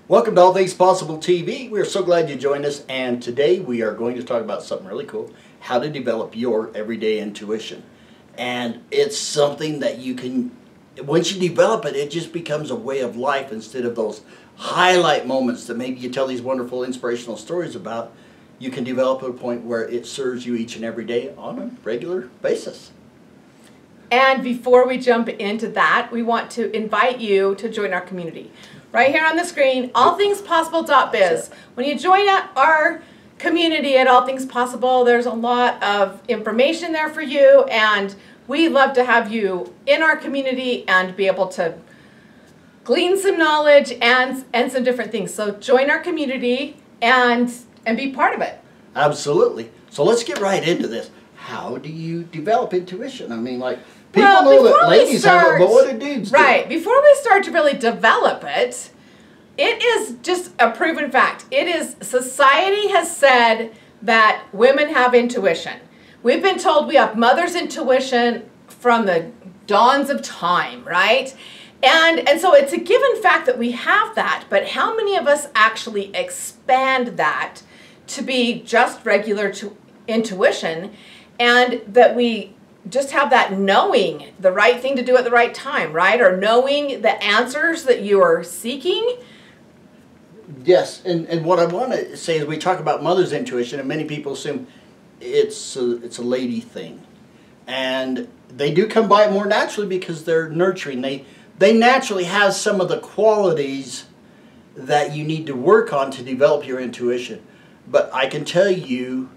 Welcome to All Things Possible TV. We are so glad you joined us, and today we are going to talk about something really cool, how to develop your everyday intuition. And it's something that you can, once you develop it, it just becomes a way of life instead of those highlight moments that maybe you tell these wonderful inspirational stories about. You can develop at a point where it serves you each and every day on a regular basis. And before we jump into that, we want to invite you to join our community. Right here on the screen, allthingspossible.biz. When you join our community at All Things Possible, there's a lot of information there for you, and we love to have you in our community and be able to glean some knowledge and some different things. So join our community and be part of it. Absolutely. So let's get right into this. How do you develop intuition? I mean, like, people know that ladies have it, but what do dudes do? Right. Before we start to really develop it, it is just a proven fact. It is, society has said that women have intuition. We've been told we have mother's intuition from the dawns of time, right? And so it's a given fact that we have that, but how many of us actually expand that to be just regular intuition, and that we just have that knowing the right thing to do at the right time, right? Or knowing the answers that you are seeking. Yes, and what I want to say is we talk about mother's intuition, and many people assume it's a lady thing. And they do come by it more naturally because they're nurturing. They naturally have some of the qualities that you need to work on to develop your intuition. But I can tell you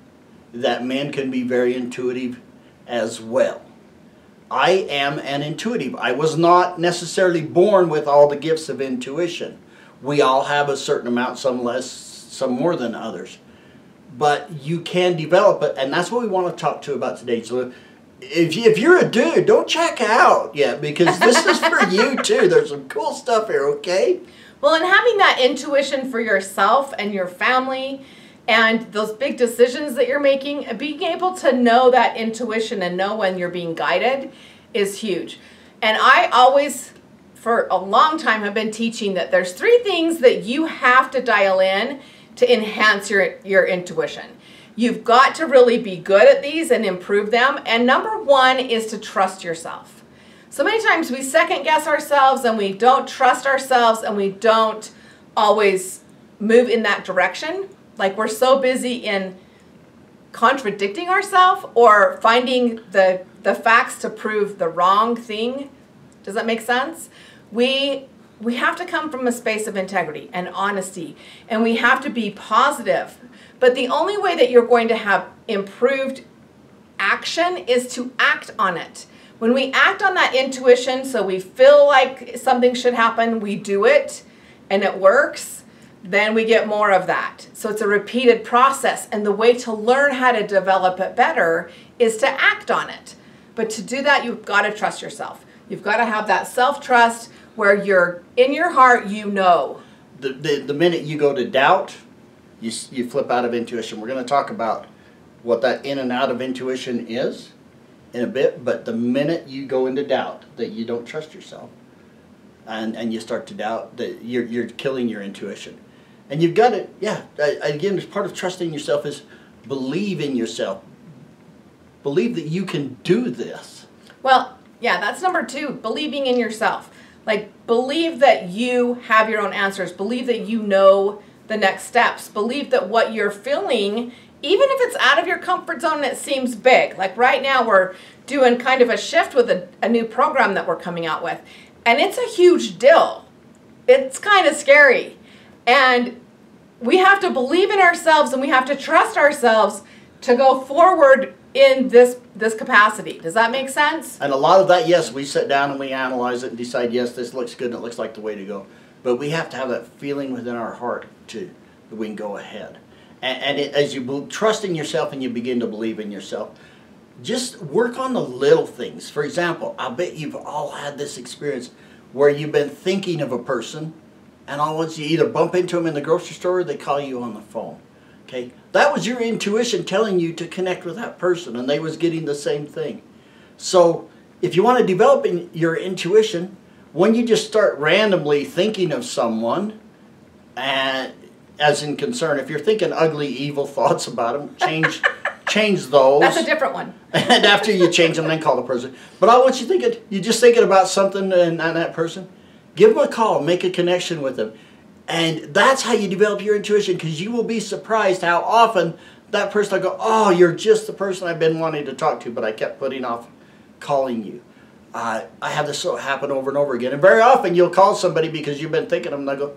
that men can be very intuitive as well. I am an intuitive. I was not necessarily born with all the gifts of intuition. We all have a certain amount, some less, some more than others. But you can develop it, and that's what we want to talk to about today. So if you're a dude, don't check out yet, because this is for you too. There's some cool stuff here, okay? Well, and having that intuition for yourself and your family, and those big decisions that you're making, being able to know that intuition and know when you're being guided is huge. And I always, for a long time, have been teaching that there's 3 things that you have to dial in to enhance your intuition. You've got to really be good at these and improve them. And number 1 is to trust yourself. So many times we second guess ourselves and we don't trust ourselves and we don't always move in that direction. Like, we're so busy in contradicting ourselves or finding the facts to prove the wrong thing. Does that make sense? We have to come from a space of integrity and honesty, and we have to be positive. But the only way that you're going to have improved action is to act on it. When we act on that intuition, so we feel like something should happen, we do it, and it works, then we get more of that. So it's a repeated process, and the way to learn how to develop it better is to act on it. But to do that, you've got to trust yourself. You've got to have that self-trust where you're, in your heart, you know. The minute you go to doubt, you flip out of intuition. We're going to talk about what that in and out of intuition is in a bit, but the minute you go into doubt, that you don't trust yourself, and you start to doubt, that you're killing your intuition. And you've got to, again, as part of trusting yourself is believe in yourself. Believe that you can do this. Well, yeah, that's number 2, believing in yourself. Like, believe that you have your own answers. Believe that you know the next steps. Believe that what you're feeling, even if it's out of your comfort zone and it seems big. Like right now we're doing kind of a shift with a new program that we're coming out with. And it's a huge deal. It's kind of scary. And we have to believe in ourselves and we have to trust ourselves to go forward in this capacity. Does that make sense? And a lot of that, yes, we sit down and we analyze it and decide, yes, this looks good and it looks like the way to go. But we have to have that feeling within our heart that we can go ahead. And as you trust in yourself and you begin to believe in yourself, just work on the little things. For example, I bet you've all had this experience where you've been thinking of a person, and all at once you either bump into them in the grocery store or they call you on the phone. Okay? That was your intuition telling you to connect with that person, and they was getting the same thing. So if you want to develop your intuition, when you just start randomly thinking of someone, And as in concern, if you're thinking ugly, evil thoughts about them, change those. That's a different one. And after you change them, then call the person. But I want you thinking, you're just thinking about something and that person, give them a call, make a connection with them. And that's how you develop your intuition, because you will be surprised how often that person will go, oh, you're just the person I've been wanting to talk to, but I kept putting off calling you. I have this happen over and over again. And very often you'll call somebody because you've been thinking of them, and they'll go,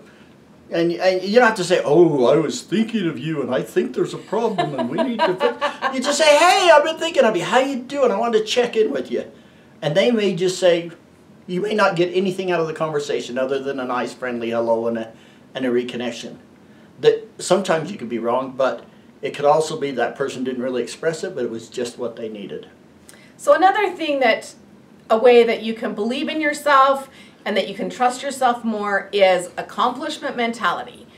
and you don't have to say, oh, I was thinking of you, and I think there's a problem, and we need to fix. You just say, hey, I've been thinking of you. How you doing? I wanted to check in with you. And they may just say, you may not get anything out of the conversation other than a nice, friendly hello and a reconnection. That sometimes you could be wrong, but it could also be that person didn't really express it, but it was just what they needed. So another thing a way that you can believe in yourself and that you can trust yourself more is accomplishment mentality.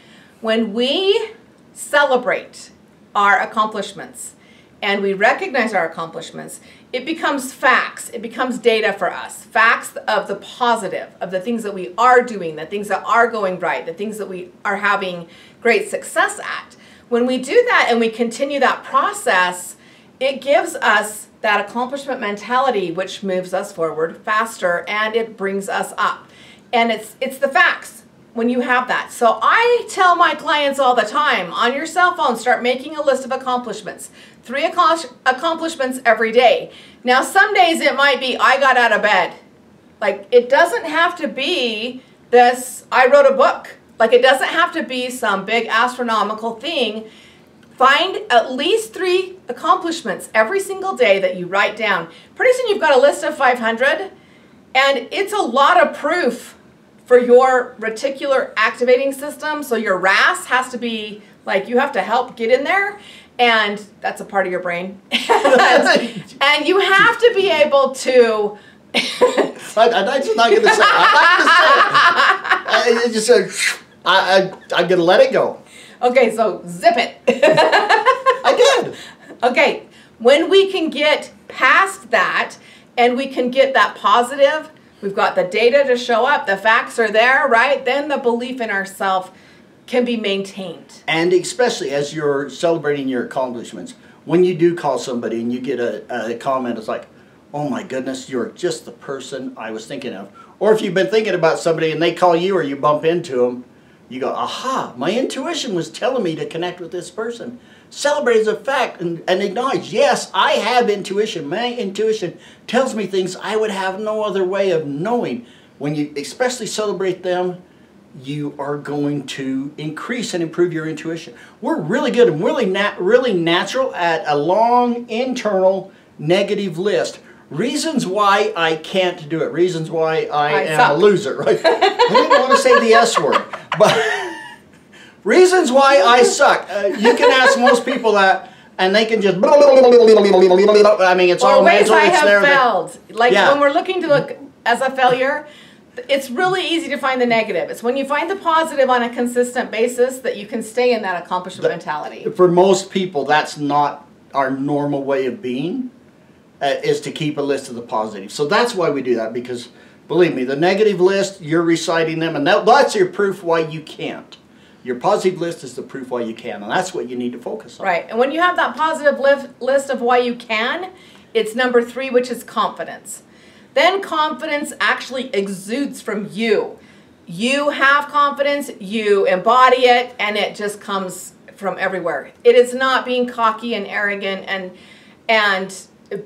When we celebrate our accomplishments and we recognize our accomplishments, it becomes facts. It becomes data for us. Facts of the positive, of the things that we are doing, the things that are going right, the things that we are having great success at. When we do that and we continue that process, it gives us that accomplishment mentality, which moves us forward faster, and it brings us up. And it's the facts when you have that. So I tell my clients all the time, on your cell phone, start making a list of accomplishments. 3 accomplishments every day. Now, some days it might be, I got out of bed. Like, it doesn't have to be this, I wrote a book. Like, it doesn't have to be some big astronomical thing. Find at least 3 accomplishments every single day that you write down. Pretty soon you've got a list of 500, and it's a lot of proof for your reticular activating system. So your RAS has to be, like, you have to help get in there, and that's a part of your brain. And you have to be able to... I'm just not going to say it. I'm not going to say it. I'm going to let it go. Okay, so zip it. I did. Okay, when we can get past that and we can get that positive, we've got the data to show up, the facts are there, right? Then the belief in ourselves can be maintained. And especially as you're celebrating your accomplishments, when you do call somebody and you get a comment, it's like, oh my goodness, you're just the person I was thinking of. Or if you've been thinking about somebody and they call you or you bump into them, you go, aha, my intuition was telling me to connect with this person. Celebrate as a fact and acknowledge, yes, I have intuition. My intuition tells me things I would have no other way of knowing. When you especially celebrate them, you are going to increase and improve your intuition. We're really good and really natural at a long internal negative list. Reasons why I can't do it. Reasons why I am a loser, right? I didn't want to say the S word, but reasons why I suck. You can ask most people that, and they can just, I mean, it's or all ways mental. I It's have there. failed. Like, yeah. When we're looking to look as a failure, it's really easy to find the negative. It's when you find the positive on a consistent basis that you can stay in that accomplishment mentality. For most people, that's not our normal way of being. Is to keep a list of the positive. So that's why we do that, because believe me, the negative list, you're reciting them, and that's your proof why you can't. Your positive list is the proof why you can, and that's what you need to focus on. Right, and when you have that positive list of why you can, it's number 3, which is confidence. Then confidence actually exudes from you. You have confidence, you embody it, and it just comes from everywhere. It is not being cocky and arrogant and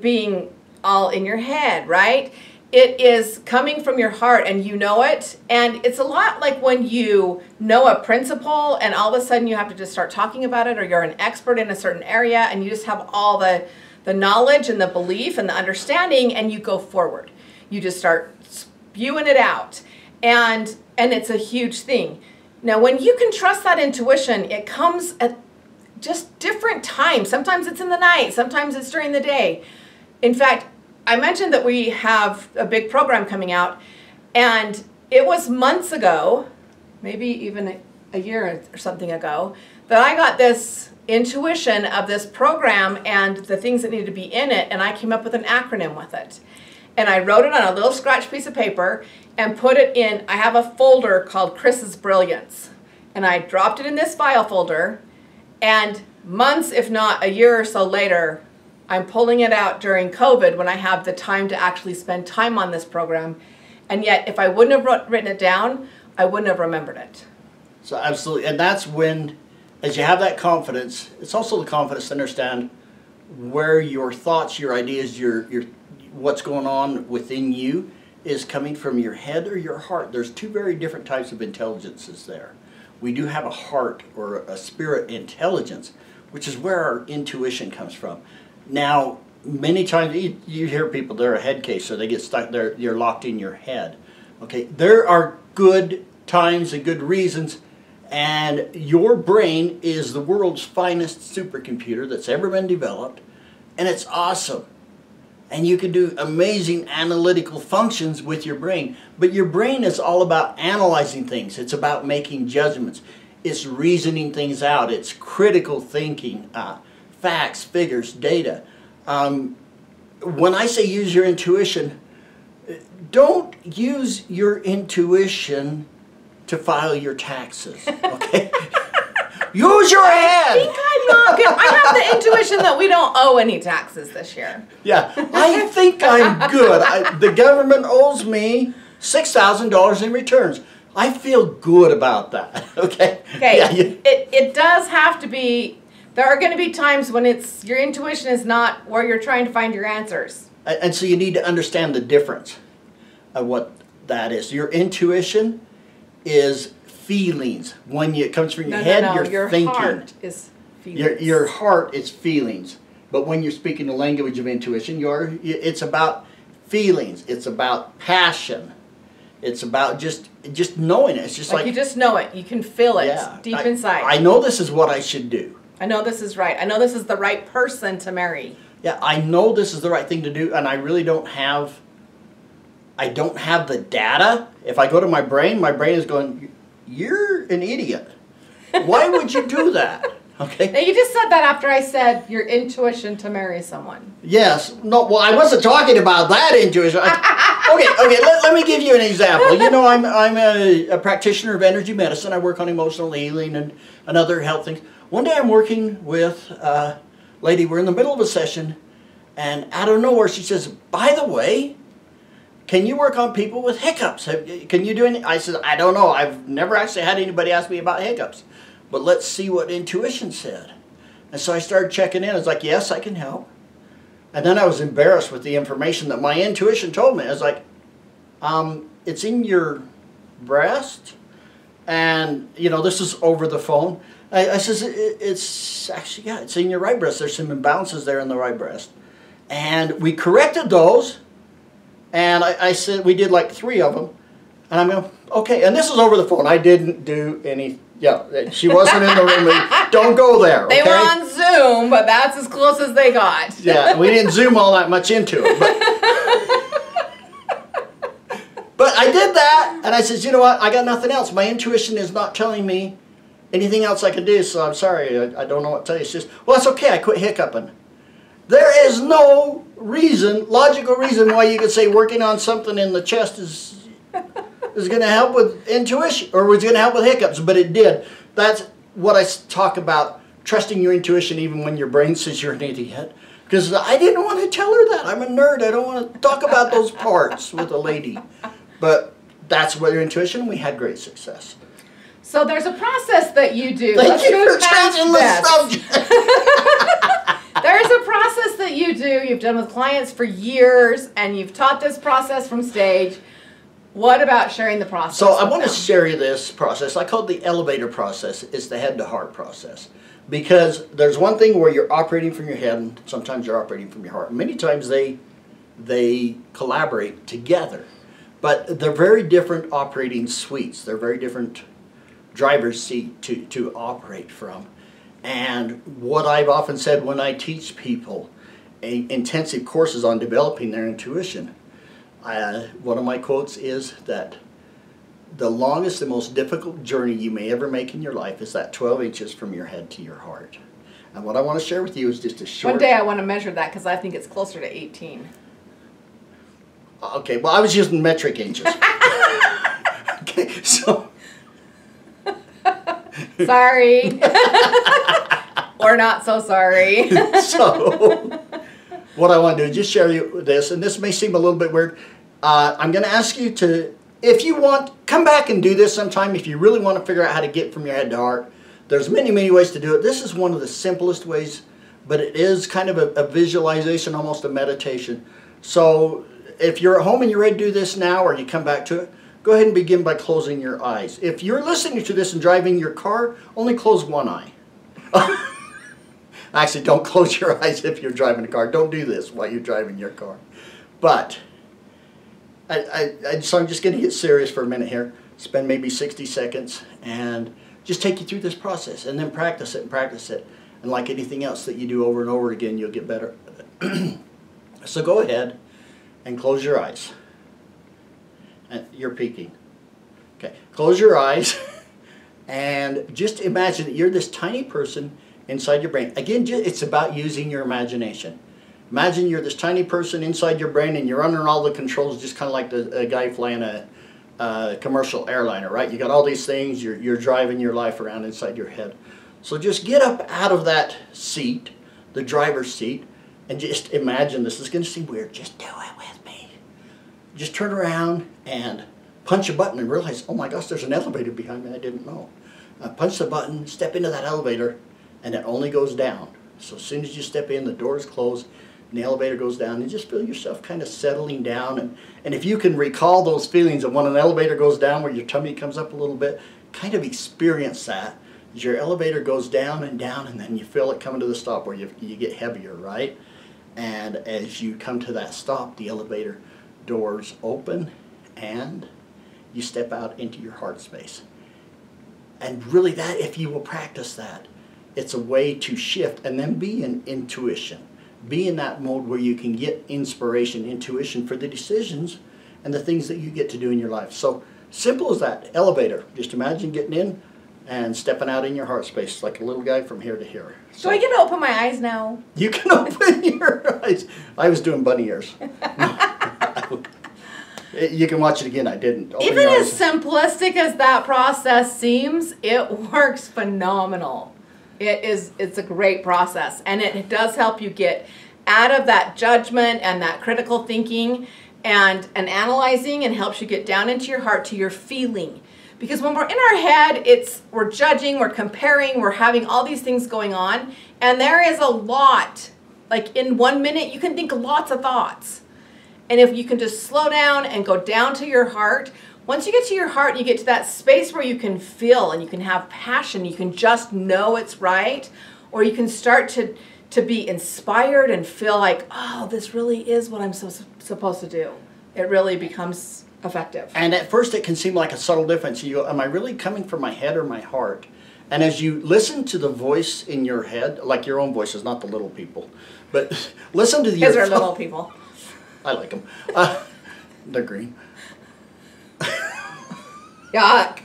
being all in your head, right? It is coming from your heart and you know it. And it's a lot like when you know a principle and all of a sudden you have to just start talking about it, or you're an expert in a certain area and you just have all the knowledge and the belief and the understanding, and you go forward. You just start spewing it out. And it's a huge thing. Now, when you can trust that intuition, it comes at just different times. Sometimes it's in the night, sometimes it's during the day. In fact, I mentioned that we have a big program coming out, and it was months ago, maybe even a year or something ago, that I got this intuition of this program and the things that needed to be in it, and I came up with an acronym with it. And I wrote it on a little scratch piece of paper and put it in, I have a folder called Kris's Brilliance. and I dropped it in this file folder, and months, if not a year or so later, I'm pulling it out during COVID when I have the time to actually spend time on this program. And yet, if I wouldn't have written it down, I wouldn't have remembered it. So absolutely, and that's when, as you have that confidence, it's also the confidence to understand where your thoughts, your ideas, your what's going on within you is coming from your head or your heart. There's two very different types of intelligences there. We do have a heart or a spirit intelligence, which is where our intuition comes from. Now, many times you hear people, they're a head case, so they get stuck there, you're locked in your head. Okay, there are good times and good reasons, and your brain is the world's finest supercomputer that's ever been developed, and it's awesome. And you can do amazing analytical functions with your brain. But your brain is all about analyzing things. It's about making judgments. It's reasoning things out. It's critical thinking, facts, figures, data. When I say use your intuition, don't use your intuition to file your taxes, okay? Use your head! I think I'm not good. I have the intuition that we don't owe any taxes this year. Yeah, I think I'm good. The government owes me $6,000 in returns. I feel good about that, okay? Okay, yeah, it does have to be, there are going to be times when your intuition is not where you're trying to find your answers. And so you need to understand the difference of what that is. Your intuition is feelings. When it comes from your head, you're thinking. Your heart is feelings. Your heart is feelings. But when you're speaking the language of intuition, it's about feelings. It's about passion. It's about just knowing it. It's just like you just know it. You can feel it deep inside. I know this is what I should do. I know this is right. I know this is the right person to marry. Yeah, I know this is the right thing to do, and I really don't have the data. If I go to my brain is going, you're an idiot. Why would you do that? Okay. Now you just said that after I said your intuition to marry someone. Yes. No. Well, I wasn't talking about that intuition. Okay. Let me give you an example. You know, I'm a practitioner of energy medicine. I work on emotional healing and other health things. One day I'm working with a lady. We're in the middle of a session, and out of nowhere she says, "By the way, can you work on people with hiccups? Can you do any?" I said, "I don't know. I've never actually had anybody ask me about hiccups. But let's see what intuition said." And so I started checking in. I was like, yes, I can help. And then I was embarrassed with the information that my intuition told me. I was like, it's in your breast. And, you know, this is over the phone. I says, it's actually, yeah, it's in your right breast. There's some imbalances there in the right breast. And we corrected those. And I said, we did like 3 of them. And I'm going, okay. And this is over the phone. I didn't do any. Yeah, she wasn't in the room. Don't go there, okay? They were on Zoom, but that's as close as they got. Yeah, we didn't zoom all that much into it. But I did that, and I said, you know what? I got nothing else. My intuition is not telling me anything else I can do, so I'm sorry. I don't know what to tell you. It's just, well, that's okay. I quit hiccuping. There is no logical reason why you could say working on something in the chest is going to help with intuition, or was going to help with hiccups, but it did. That's what I talk about, trusting your intuition even when your brain says you're an idiot. Because I didn't want to tell her that. I'm a nerd. I don't want to talk about those parts with a lady. But that's what your intuition, we had great success. So there's a process that you do. Thank you for changing the subject. There's a process that you do. You've done with clients for years, and you've taught this process from stage. What about sharing the process? So I want to share you this process. I call it the elevator process. It's the head to heart process. Because there's one thing where you're operating from your head, and sometimes you're operating from your heart. Many times they collaborate together. But they're very different operating suites. They're very different driver's seat to operate from. And what I've often said when I teach people intensive courses on developing their intuition, one of my quotes is that the longest and most difficult journey you may ever make in your life is that 12 inches from your head to your heart. And what I want to share with you is just a short... One day I want to measure that because I think it's closer to 18. Okay, well I was using metric inches. Okay, so... Sorry. Or not so sorry. So, what I want to do is just share you this, and this may seem a little bit weird. I'm going to ask you to, if you want, come back and do this sometime. If you really want to figure out how to get from your head to heart, there's many, many ways to do it. This is one of the simplest ways, but it is kind of a visualization, almost a meditation. So, if you're at home and you're ready to do this now, or you come back to it, go ahead and begin by closing your eyes. If you're listening to this and driving your car, only close one eye. Actually, don't close your eyes if you're driving a car. Don't do this while you're driving your car. But, so I'm just going to get serious for a minute here. Spend maybe 60 seconds and just take you through this process. And then practice it and practice it. And like anything else that you do over and over again, you'll get better. So go ahead and close your eyes. And you're peeking. Okay, close your eyes and just imagine that you're this tiny person inside your brain. Again, it's about using your imagination. Imagine you're this tiny person inside your brain and you're under all the controls, just kind of like a guy flying a commercial airliner, right? You got all these things, you're driving your life around inside your head. So just get up out of that seat, the driver's seat, and just imagine, this is going to seem weird, just do it with me. Just turn around and punch a button and realize, oh my gosh, there's an elevator behind me, I didn't know. Punch the button, step into that elevator, and it only goes down. So as soon as you step in, the doors close, and the elevator goes down, and just feel yourself kind of settling down. And if you can recall those feelings of when an elevator goes down, where your tummy comes up a little bit, kind of experience that as your elevator goes down, and then you feel it coming to the stop where you get heavier, right? And as you come to that stop, the elevator doors open, and you step out into your heart space. And really, that, if you will practice that, it's a way to shift and then be in intuition. Be in that mode where you can get inspiration, intuition for the decisions and the things that you get to do in your life. So simple as that. Elevator. Just imagine getting in and stepping out in your heart space like a little guy from here to here. So, do I get to open my eyes now? You can open your eyes. I was doing bunny ears. You can watch it again. I didn't. Even as simplistic as that process seems, it works phenomenal. It's a great process, and it does help you get out of that judgment and that critical thinking and analyzing, and helps you get down into your heart to your feeling. Because when we're in our head, we're judging, we're comparing, we're having all these things going on, and there is a lot. Like in 1 minute, you can think lots of thoughts. And if you can just slow down and go down to your heart, once you get to your heart, you get to that space where you can feel and you can have passion, you can just know it's right, or you can start to be inspired and feel like, oh, this really is what I'm supposed to do. It really becomes effective. And at first it can seem like a subtle difference. You go, am I really coming from my head or my heart? And as you listen to the voice in your head, like your own voices, not the little people, but listen to Because they're little people. I like them. They're green. Yuck.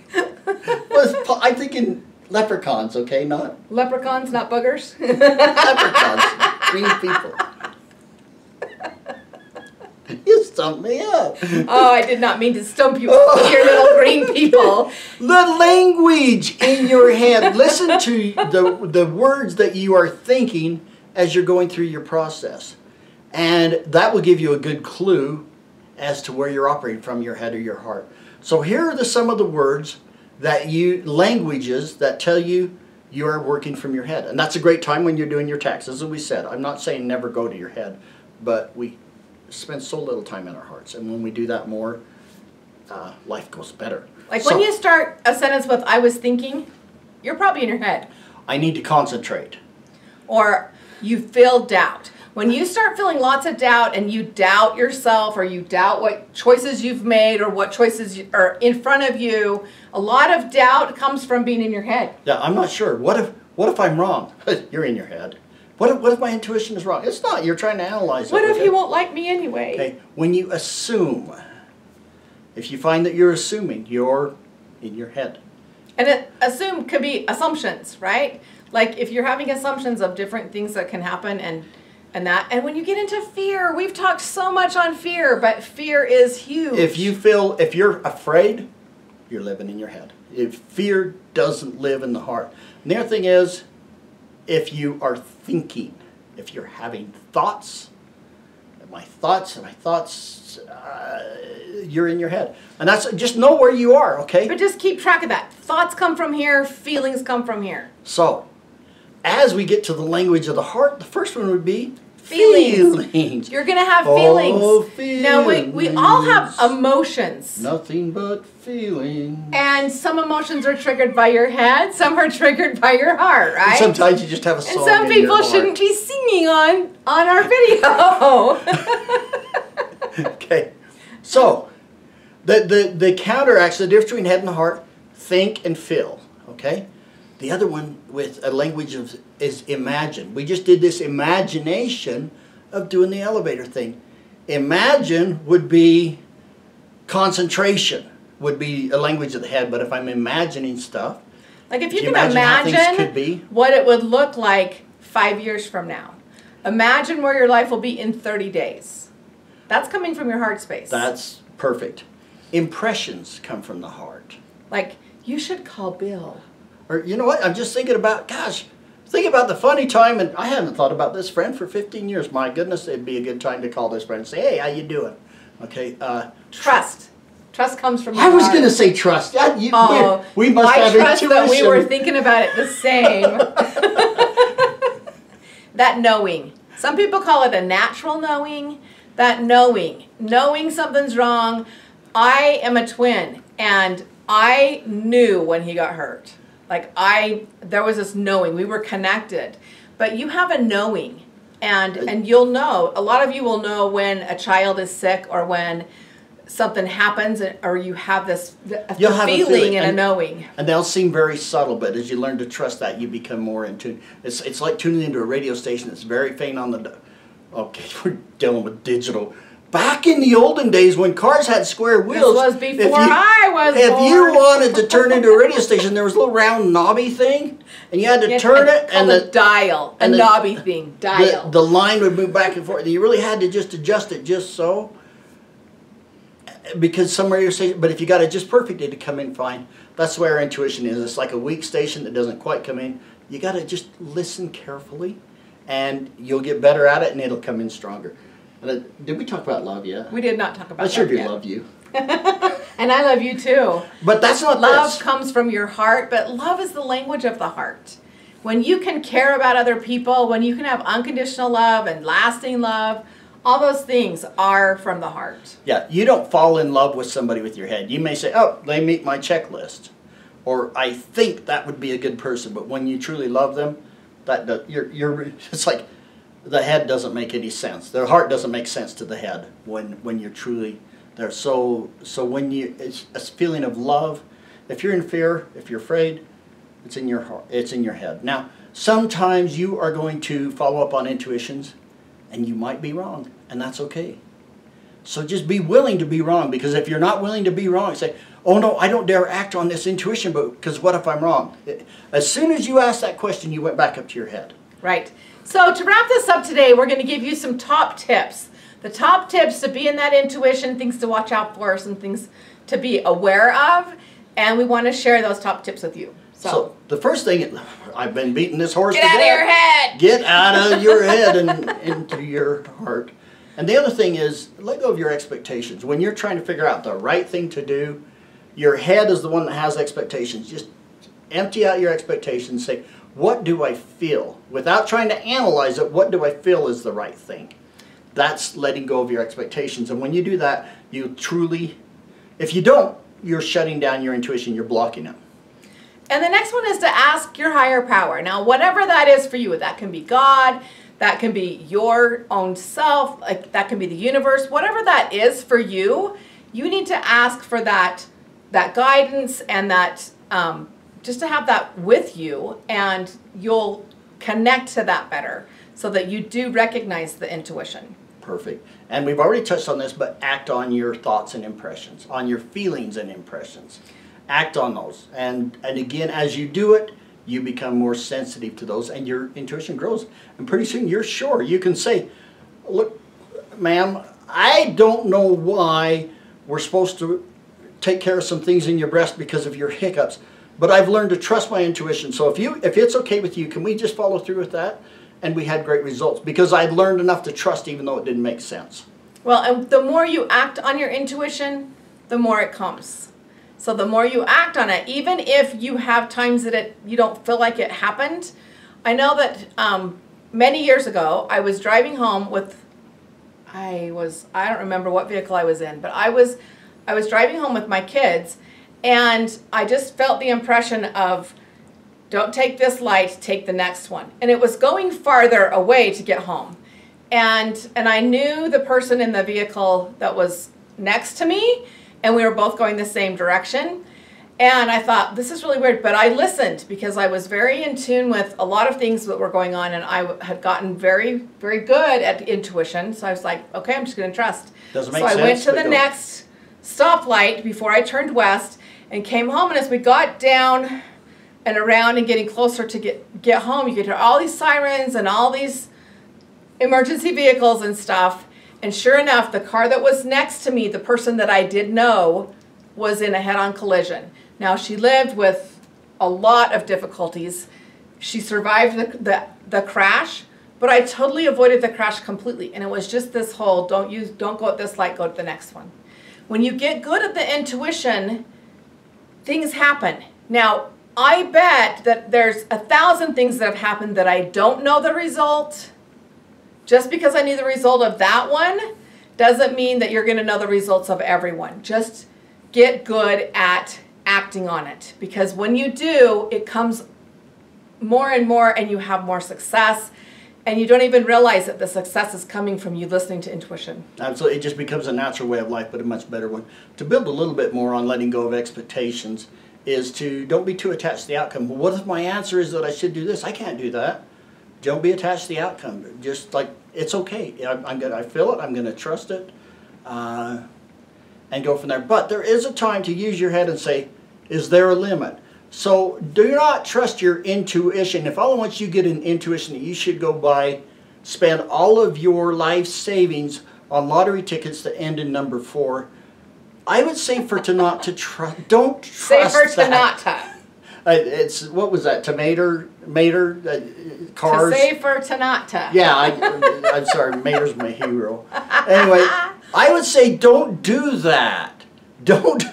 Well, I'm thinking leprechauns, okay? Not leprechauns, not boogers. leprechauns, green people. You stumped me up. Oh, I did not mean to stump you up, your little green people. The language in your head. Listen to the words that you are thinking as you're going through your process. And that will give you a good clue as to where you're operating from, your head or your heart. So here are some of the words that languages that tell you you are working from your head. And that's a great time when you're doing your taxes, as we said. I'm not saying never go to your head, but we spend so little time in our hearts. And when we do that more, life goes better. Like when you start a sentence with, I was thinking, you're probably in your head. I need to concentrate. Or you feel doubt. When you start feeling lots of doubt and you doubt yourself, or you doubt what choices you've made or what choices are in front of you, a lot of doubt comes from being in your head. Yeah, I'm not sure. What if I'm wrong? You're in your head. What if my intuition is wrong? It's not. You're trying to analyze it. What if he won't like me anyway? Okay. When you assume, if you find that you're assuming, you're in your head. And assume could be assumptions, right? Like if you're having assumptions of different things that can happen and when you get into fear, we've talked so much on fear, but fear is huge. If you're afraid, you're living in your head. If fear doesn't live in the heart. And the other thing is, if you are thinking, if you're having thoughts, my thoughts, you're in your head. And that's, just know where you are, okay? But just keep track of that. Thoughts come from here, feelings come from here. So, as we get to the language of the heart, the first one would be feelings. You're going to have feelings. Oh, feelings. Now, we all have emotions. Nothing but feelings. And some emotions are triggered by your head, some are triggered by your heart, right? And sometimes you just have a song. And some people shouldn't be singing on our video. Okay. So, the counteract, the difference between head and heart, think and feel, okay? The other one with a language of is imagine. We just did this imagination of doing the elevator thing. Imagine would be concentration, would be a language of the head, but if I'm imagining stuff, like if you can imagine what it would look like 5 years from now. Imagine where your life will be in 30 days. That's coming from your heart space. That's perfect. Impressions come from the heart. Like, you should call Bill. Or, you know what, I'm just thinking about, gosh, think about the funny time, and I hadn't thought about this friend for 15 years. My goodness, it'd be a good time to call this friend and say, hey, how you doing? Okay. Trust. Trust comes from your I was heart. going to say trust. We must have trust intuition. That we were thinking about it the same. That knowing. Some people call it a natural knowing. That knowing something's wrong. I am a twin, and I knew when he got hurt. Like there was this knowing. We were connected. But you have a knowing, and you'll know. A lot of you will know when a child is sick or when something happens, or you have this feeling and a knowing. And they'll seem very subtle, but as you learn to trust that, you become more in tune. It's like tuning into a radio station that's very faint on the... Okay, we're dealing with digital. Back in the olden days when cars had square wheels... This was before I was born. If you wanted to turn into a radio station, there was a little round knobby thing, and you had to turn it, and the dial, a knobby thing, dial. The line would move back and forth. You really had to just adjust it just so, because some radio station, but if you got it just perfect, it'd come in fine. That's where intuition is. It's like a weak station that doesn't quite come in. You got to just listen carefully, and you'll get better at it, and it'll come in stronger. Did we talk about love yet? We did not talk about I sure do yet. love you. And I love you too. But that's not love this. comes from your heart, but love is the language of the heart. When you can care about other people, when you can have unconditional love and lasting love, all those things are from the heart. Yeah, you don't fall in love with somebody with your head. You may say, oh, they meet my checklist. Or I think that would be a good person. But when you truly love them, it's like the head doesn't make any sense. The heart doesn't make sense to the head when you're truly there. So when it's a feeling of love. If you're in fear, if you're afraid, it's in your heart. It's in your head. Now, sometimes you are going to follow up on intuitions, and you might be wrong, and that's okay. So just be willing to be wrong, because if you're not willing to be wrong, say, oh no, I don't dare act on this intuition, because what if I'm wrong? As soon as you asked that question, you went back up to your head. Right. So to wrap this up today, we're going to give you some top tips. The top tips to be in that intuition, things to watch out for, some things to be aware of, and we want to share those top tips with you. So the first thing, I've been beating this horse to death. Get out of your head! Get out of your head and into your heart. And the other thing is, let go of your expectations. When you're trying to figure out the right thing to do, your head is the one that has expectations. Just empty out your expectations. Say, what do I feel? Without trying to analyze it, what do I feel is the right thing? That's letting go of your expectations. And when you do that, you truly, if you don't, you're shutting down your intuition. You're blocking it. And the next one is to ask your higher power. Now, whatever that is for you, that can be God, that can be your own self, like that can be the universe, whatever that is for you, you need to ask for that guidance and that just to have that with you, and you'll connect to that better so that you do recognize the intuition. Perfect. And we've already touched on this, but act on your thoughts and impressions, on your feelings and impressions. Act on those. And again, as you do it, you become more sensitive to those, and your intuition grows. And pretty soon you're sure. You can say, look, ma'am, I don't know why we're supposed to take care of some things in your breast because of your hiccups. But I've learned to trust my intuition. So if it's okay with you, can we just follow through with that? And we had great results because I'd learned enough to trust even though it didn't make sense. Well, and the more you act on your intuition, the more it comes. So the more you act on it, even if you have times that you don't feel like it happened. I know that many years ago, I was driving home with, I don't remember what vehicle I was in, but I was driving home with my kids, and I just felt the impression of, don't take this light, take the next one. And it was going farther away to get home. And I knew the person in the vehicle that was next to me, and we were both going the same direction. And I thought, this is really weird, but I listened because I was very in tune with a lot of things that were going on, and I had gotten very, very good at intuition. So I was like, okay, I'm just going to trust. Doesn't make sense. So I went to the go. next stoplight before I turned west and came home. And as we got down and around and getting closer to get home, you could hear all these sirens and all these emergency vehicles and stuff. And sure enough, the car that was next to me, the person that I did know, was in a head-on collision. Now, she lived with a lot of difficulties. She survived the crash, but I totally avoided the crash completely. And it was just this whole, don't go at this light, go to the next one. When you get good at the intuition, things happen. Now, I bet that there's 1,000 things that have happened that I don't know the result. Just because I knew the result of that one doesn't mean that you're going to know the results of everyone. Just get good at acting on it, because when you do, it comes more and more, and you have more success, and you don't even realize that the success is coming from you listening to intuition. Absolutely. It just becomes a natural way of life, but a much better one. To build a little bit more on letting go of expectations is to don't be too attached to the outcome. Well, what if my answer is that I should do this? I can't do that. Don't be attached to the outcome. Just like, it's okay. I feel it. I'm going to trust it, and go from there. But there is a time to use your head and say, is there a limit? So do not trust your intuition. If all at once you get an intuition that you should go spend all of your life savings on lottery tickets that end in number 4, I would say don't trust Say for to that. not to. It's, what was that, Mater, cars? To say for to not to. Yeah, I'm sorry, Mater's my hero. Anyway, I would say don't do that. Don't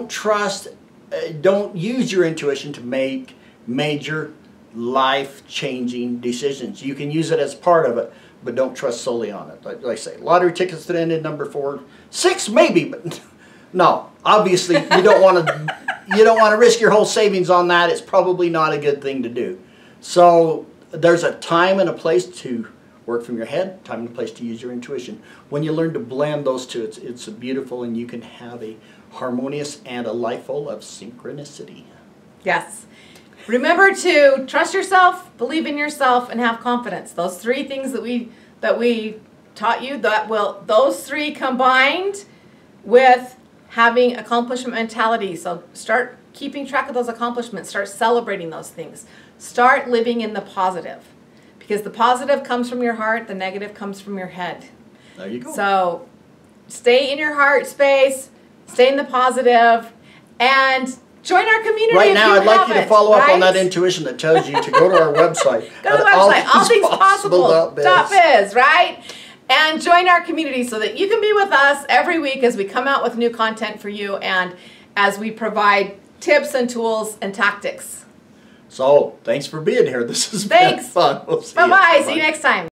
trust, don't use your intuition to make major life-changing decisions. You can use it as part of it, but don't trust solely on it. Like I say, lottery tickets that ended number 4, 6 maybe, but no. Obviously, you don't want to risk your whole savings on that. It's probably not a good thing to do. So there's a time and a place to work from your head, time and a place to use your intuition. When you learn to blend those two, it's beautiful, and you can have a harmonious and a life full of synchronicity. Yes. Remember to trust yourself, believe in yourself, and have confidence. Those 3 things that we taught you, those 3 combined with having accomplishment mentality. So start keeping track of those accomplishments. Start celebrating those things. Start living in the positive. Because the positive comes from your heart, the negative comes from your head. There you go. So stay in your heart space, stay in the positive, and join our community. Right now, I'd like you to follow up on that intuition that tells you to go to our website. Go to the website, allthingspossible.biz, right? And join our community so that you can be with us every week as we come out with new content for you and as we provide tips and tools and tactics. So, thanks for being here. This has been fun. We'll see you. Bye-bye. See you next time.